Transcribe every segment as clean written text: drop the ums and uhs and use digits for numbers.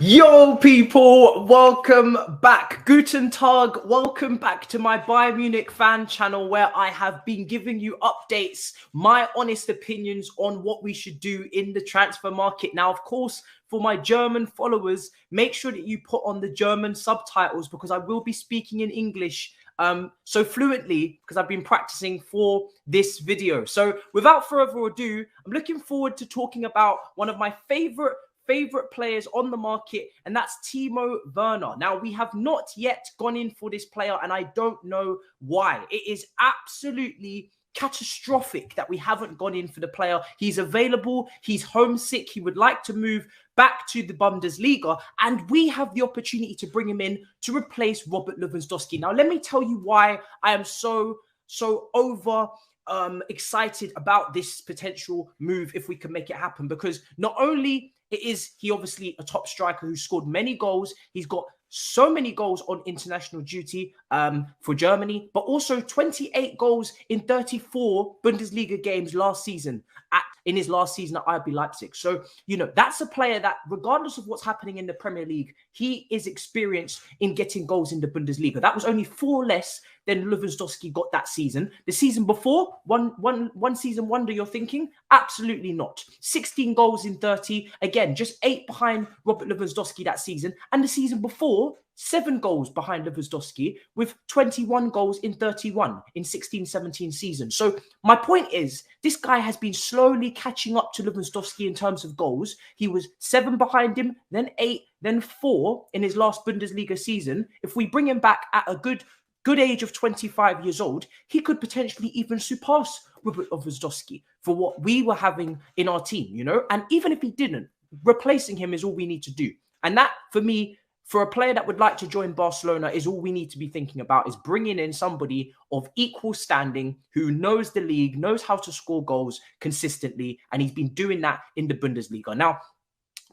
Yo, people, welcome back. Guten Tag, welcome back to my Bayern Munich fan channel where I have been giving you updates, my honest opinions on what we should do in the transfer market. Now, of course, for my German followers, make sure that you put on the German subtitles because I will be speaking in English so fluently because I've been practicing for this video. So without further ado, I'm looking forward to talking about one of my favorite players on the market, and that's Timo Werner. Now, we have not yet gone in for this player, and I don't know why. It is absolutely catastrophic that we haven't gone in for the player. He's available, he's homesick, he would like to move back to the Bundesliga, and we have the opportunity to bring him in to replace Robert Lewandowski. Now, let me tell you why I am so excited about this potential move if we can make it happen, because not only is he obviously a top striker who scored many goals, he's got so many goals on international duty for Germany, but also 28 goals in 34 Bundesliga games last season in his last season at RB Leipzig. So, you know, that's a player that regardless of what's happening in the Premier League, he is experienced in getting goals in the Bundesliga. That was only 4 less than Lewandowski got that season. The season before, one season wonder, you're thinking? Absolutely not. 16 goals in 30. Again, just 8 behind Robert Lewandowski that season. And the season before, 7 goals behind Lewandowski with 21 goals in 31 in 16-17 season. So my point is, this guy has been slowly catching up to Lewandowski in terms of goals. He was 7 behind him, then 8, then 4 in his last Bundesliga season. If we bring him back at a good age of 25 years old, he could potentially even surpass Robert Lewandowski for what we were having in our team, you know? And even if he didn't, replacing him is all we need to do. And that, for me, for a player that would like to join Barcelona, is all we need to be thinking about, is bringing in somebody of equal standing who knows the league, knows how to score goals consistently, and he's been doing that in the Bundesliga. Now,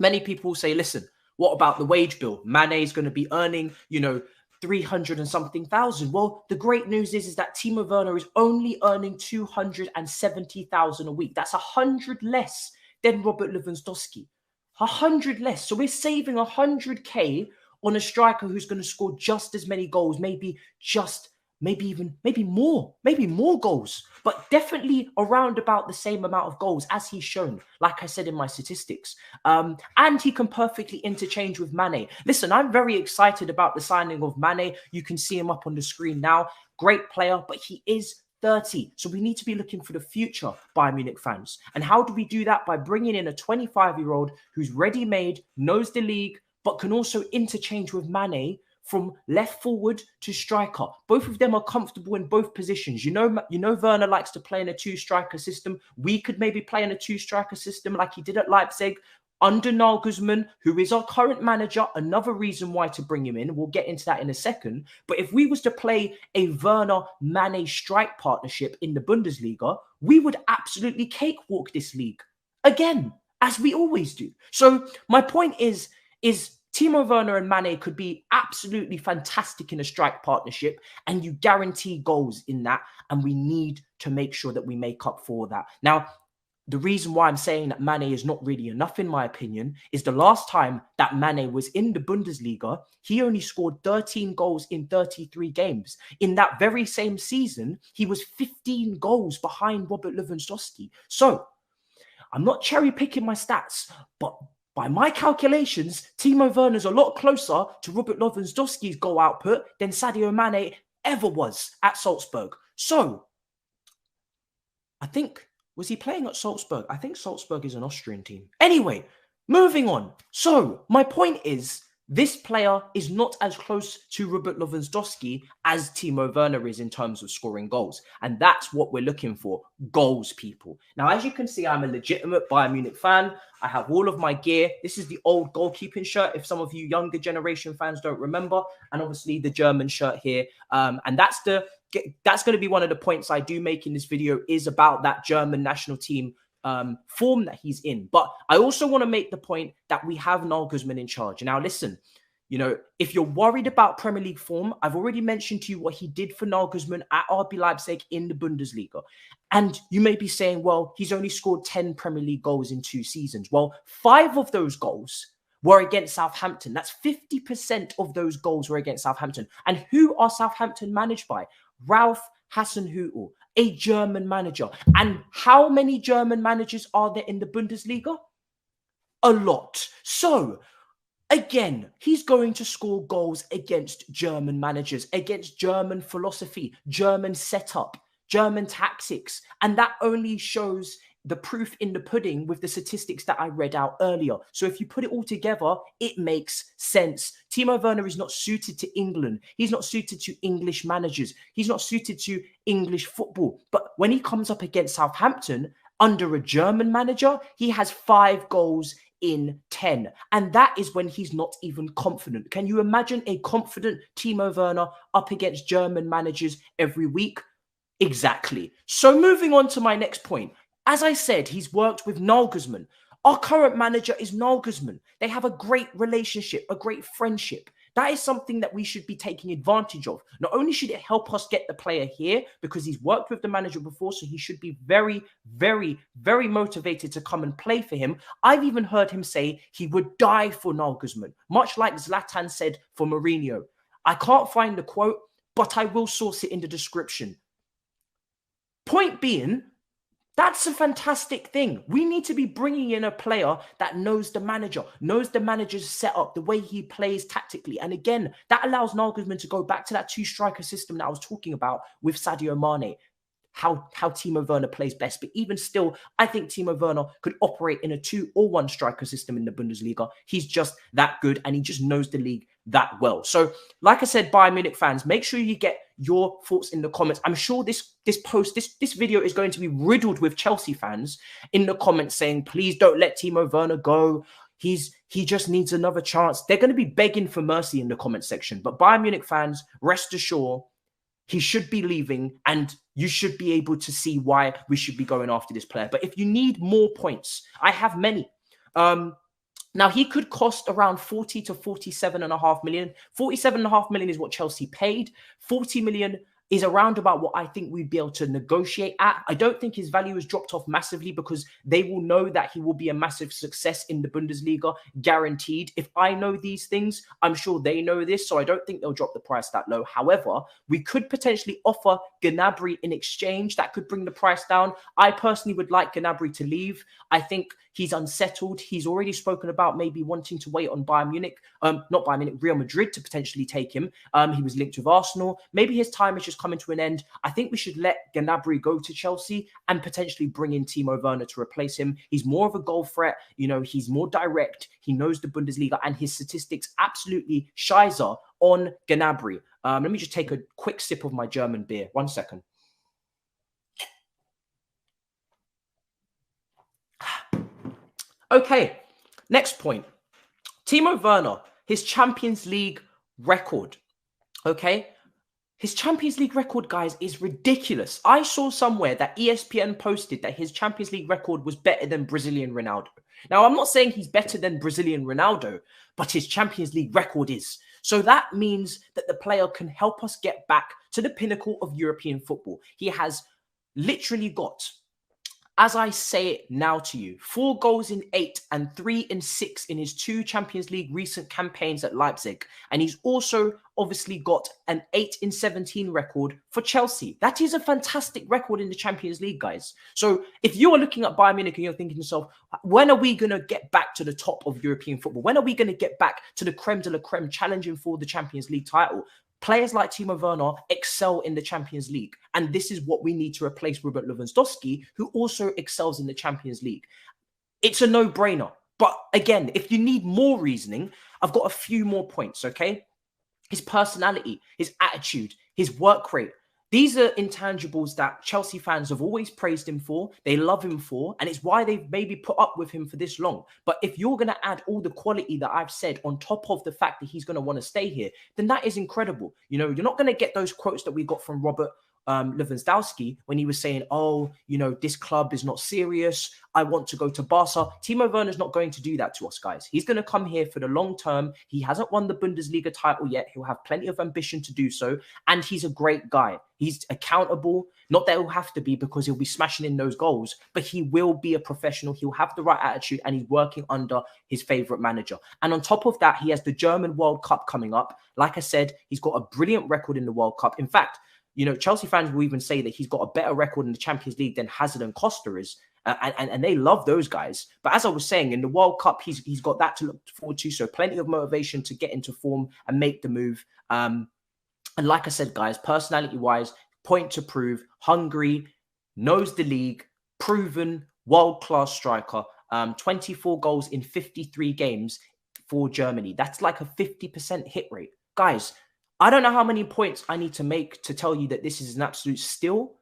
many people say, listen, what about the wage bill? Mane is going to be earning, you know, 300 and something thousand. Well, the great news is that Timo Werner is only earning 270,000 a week. That's 100 less than Robert Lewandowski. 100 less. So we're saving 100k on a striker who's going to score just as many goals, maybe more goals, but definitely around about the same amount of goals as he's shown, like I said in my statistics. And he can perfectly interchange with Mane. Listen, I'm very excited about the signing of Mane. You can see him up on the screen now. Great player, but he is 30. So we need to be looking for the future, Bayern Munich fans. And how do we do that? By bringing in a 25-year-old who's ready-made, knows the league, but can also interchange with Mane from left forward to striker. Both of them are comfortable in both positions. You know, Werner likes to play in a 2-striker system. We could maybe play in a 2-striker system like he did at Leipzig under Nagelsmann, who is our current manager. Another reason why to bring him in. We'll get into that in a second. But if we was to play a Werner-Mane strike partnership in the Bundesliga, we would absolutely cakewalk this league again, as we always do. So my point is Timo Werner and Mane could be absolutely fantastic in a strike partnership, and you guarantee goals in that, and we need to make sure that we make up for that. Now, the reason why I'm saying that Mane is not really enough, in my opinion, is the last time that Mane was in the Bundesliga, he only scored 13 goals in 33 games. In that very same season, he was 15 goals behind Robert Lewandowski. So, I'm not cherry-picking my stats, but by my calculations, Timo Werner's a lot closer to Robert Lewandowski's goal output than Sadio Mane ever was at Salzburg. So, I think, was he playing at Salzburg? I think Salzburg is an Austrian team. Anyway, moving on. So, my point is, this player is not as close to Robert Lewandowski as Timo Werner is in terms of scoring goals. And that's what we're looking for. Goals, people. Now, as you can see, I'm a legitimate Bayern Munich fan. I have all of my gear. This is the old goalkeeping shirt, if some of you younger generation fans don't remember. And obviously the German shirt here. And that's going to be one of the points I do make in this video, is about that German national team form that he's in. But I also want to make the point that we have Nagelsmann in charge. Now, listen, You know, if you're worried about Premier League form, I've already mentioned to you what he did for Nagelsmann at RB Leipzig in the Bundesliga. And you may be saying, well, he's only scored 10 Premier League goals in 2 seasons. Well, 5 of those goals were against Southampton. That's 50% of those goals were against Southampton. And who are Southampton managed by? Ralph Hasenhüttl, a German manager. And how many German managers are there in the Bundesliga? A lot. So, again, he's going to score goals against German managers, against German philosophy, German setup, German tactics. And that only shows the proof in the pudding with the statistics that I read out earlier. So if you put it all together, it makes sense. Timo Werner is not suited to England. He's not suited to English managers. He's not suited to English football. But when he comes up against Southampton under a German manager, he has 5 goals in 10. And that is when he's not even confident. Can you imagine a confident Timo Werner up against German managers every week? Exactly. So moving on to my next point. As I said, he's worked with Nagelsmann. Our current manager is Nagelsmann. They have a great relationship, a great friendship. That is something that we should be taking advantage of. Not only should it help us get the player here because he's worked with the manager before, so he should be very, very, very motivated to come and play for him. I've even heard him say he would die for Nagelsmann, much like Zlatan said for Mourinho. I can't find the quote, but I will source it in the description. Point being, that's a fantastic thing. We need to be bringing in a player that knows the manager, knows the manager's setup, the way he plays tactically. And again, that allows Nagelsmann to go back to that 2-striker system that I was talking about with Sadio Mane, how Timo Werner plays best. But even still, I think Timo Werner could operate in a 2 or 1 striker system in the Bundesliga. He's just that good and he just knows the league that well. So like I said, Bayern Munich fans, make sure you get your thoughts in the comments. I'm sure this video is going to be riddled with Chelsea fans in the comments saying, please don't let Timo Werner go. He just needs another chance. They're going to be begging for mercy in the comment section. But Bayern Munich fans, rest assured, he should be leaving and you should be able to see why we should be going after this player. But if you need more points, I have many. Now, he could cost around 40 to 47.5 million. 47.5 million is what Chelsea paid. 40 million is around about what I think we'd be able to negotiate at. I don't think his value has dropped off massively because they will know that he will be a massive success in the Bundesliga, guaranteed. If I know these things, I'm sure they know this, so I don't think they'll drop the price that low. However, we could potentially offer Gnabry in exchange. That could bring the price down. I personally would like Gnabry to leave. I think he's unsettled. He's already spoken about maybe wanting to wait on Bayern Munich, not Bayern Munich, Real Madrid to potentially take him. He was linked with Arsenal. Maybe his time is just coming to an end. I think we should let Gnabry go to Chelsea and potentially bring in Timo Werner to replace him. He's more of a goal threat. You know, he's more direct. He knows the Bundesliga and his statistics absolutely shizer on Gnabry. Let me just take a quick sip of my German beer. 1 second. Okay, next point. Timo Werner, his Champions League record. Okay, his Champions League record, guys, is ridiculous. I saw somewhere that ESPN posted that his Champions League record was better than Brazilian Ronaldo. Now, I'm not saying he's better than Brazilian Ronaldo, but his Champions League record is. So that means that the player can help us get back to the pinnacle of European football. He has literally got, as I say it now to you, 4 goals in 8 and 3 in 6 in his 2 Champions League recent campaigns at Leipzig. And he's also obviously got an 8 in 17 record for Chelsea. That is a fantastic record in the Champions League, guys. So if you are looking at Bayern Munich and you're thinking to yourself, when are we going to get back to the top of European football? When are we going to get back to the creme de la creme challenging for the Champions League title? Players like Timo Werner excel in the Champions League. And this is what we need to replace Robert Lewandowski, who also excels in the Champions League. It's a no-brainer. But again, if you need more reasoning, I've got a few more points, okay? His personality, his attitude, his work rate. These are intangibles that Chelsea fans have always praised him for. They love him for, and it's why they've maybe put up with him for this long. But if you're going to add all the quality that I've said on top of the fact that he's going to want to stay here, then that is incredible. You know, you're not going to get those quotes that we got from Robert Lewandowski when he was saying, oh, you know, this club is not serious. I want to go to Barca. Timo Werner's not going to do that to us, guys. He's going to come here for the long term. He hasn't won the Bundesliga title yet. He'll have plenty of ambition to do so. And he's a great guy. He's accountable. Not that he'll have to be, because he'll be smashing in those goals, but he will be a professional. He'll have the right attitude, and he's working under his favorite manager. And on top of that, he has the German World Cup coming up. Like I said, he's got a brilliant record in the World Cup. In fact, you know, Chelsea fans will even say that he's got a better record in the Champions League than Hazard and Costa is. And they love those guys. But as I was saying, in the World Cup, he's got that to look forward to. So plenty of motivation to get into form and make the move. And like I said, guys, personality-wise, point to prove, hungry, knows the league, proven, world-class striker. 24 goals in 53 games for Germany. That's like a 50% hit rate. Guys, I don't know how many points I need to make to tell you that this is an absolute steal.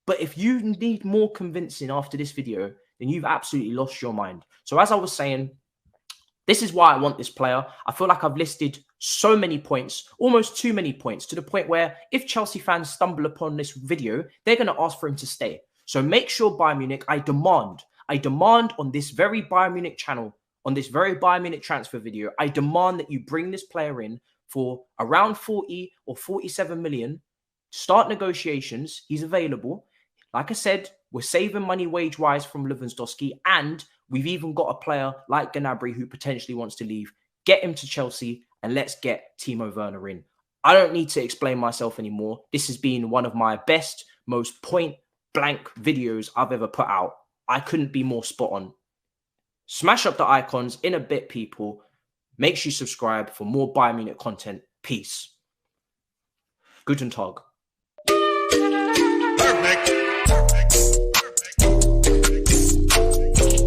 But if you need more convincing after this video, then you've absolutely lost your mind. So as I was saying, this is why I want this player. I feel like I've listed so many points, almost too many points, to the point where if Chelsea fans stumble upon this video, they're going to ask for him to stay. So make sure, Bayern Munich, I demand on this very Bayern Munich channel, on this very Bayern Munich transfer video, I demand that you bring this player in for around 40 or 47 million. Start negotiations. He's available. Like I said, we're saving money wage-wise from Lewandowski, and we've even got a player like Gnabry who potentially wants to leave. Get him to Chelsea, and let's get Timo Werner in. I don't need to explain myself anymore. This has been one of my best, most point-blank videos I've ever put out. I couldn't be more spot on. Smash up the icons in a bit, people. Make sure you subscribe for more Bayern Munich content. Peace. Guten Tag. Perfect.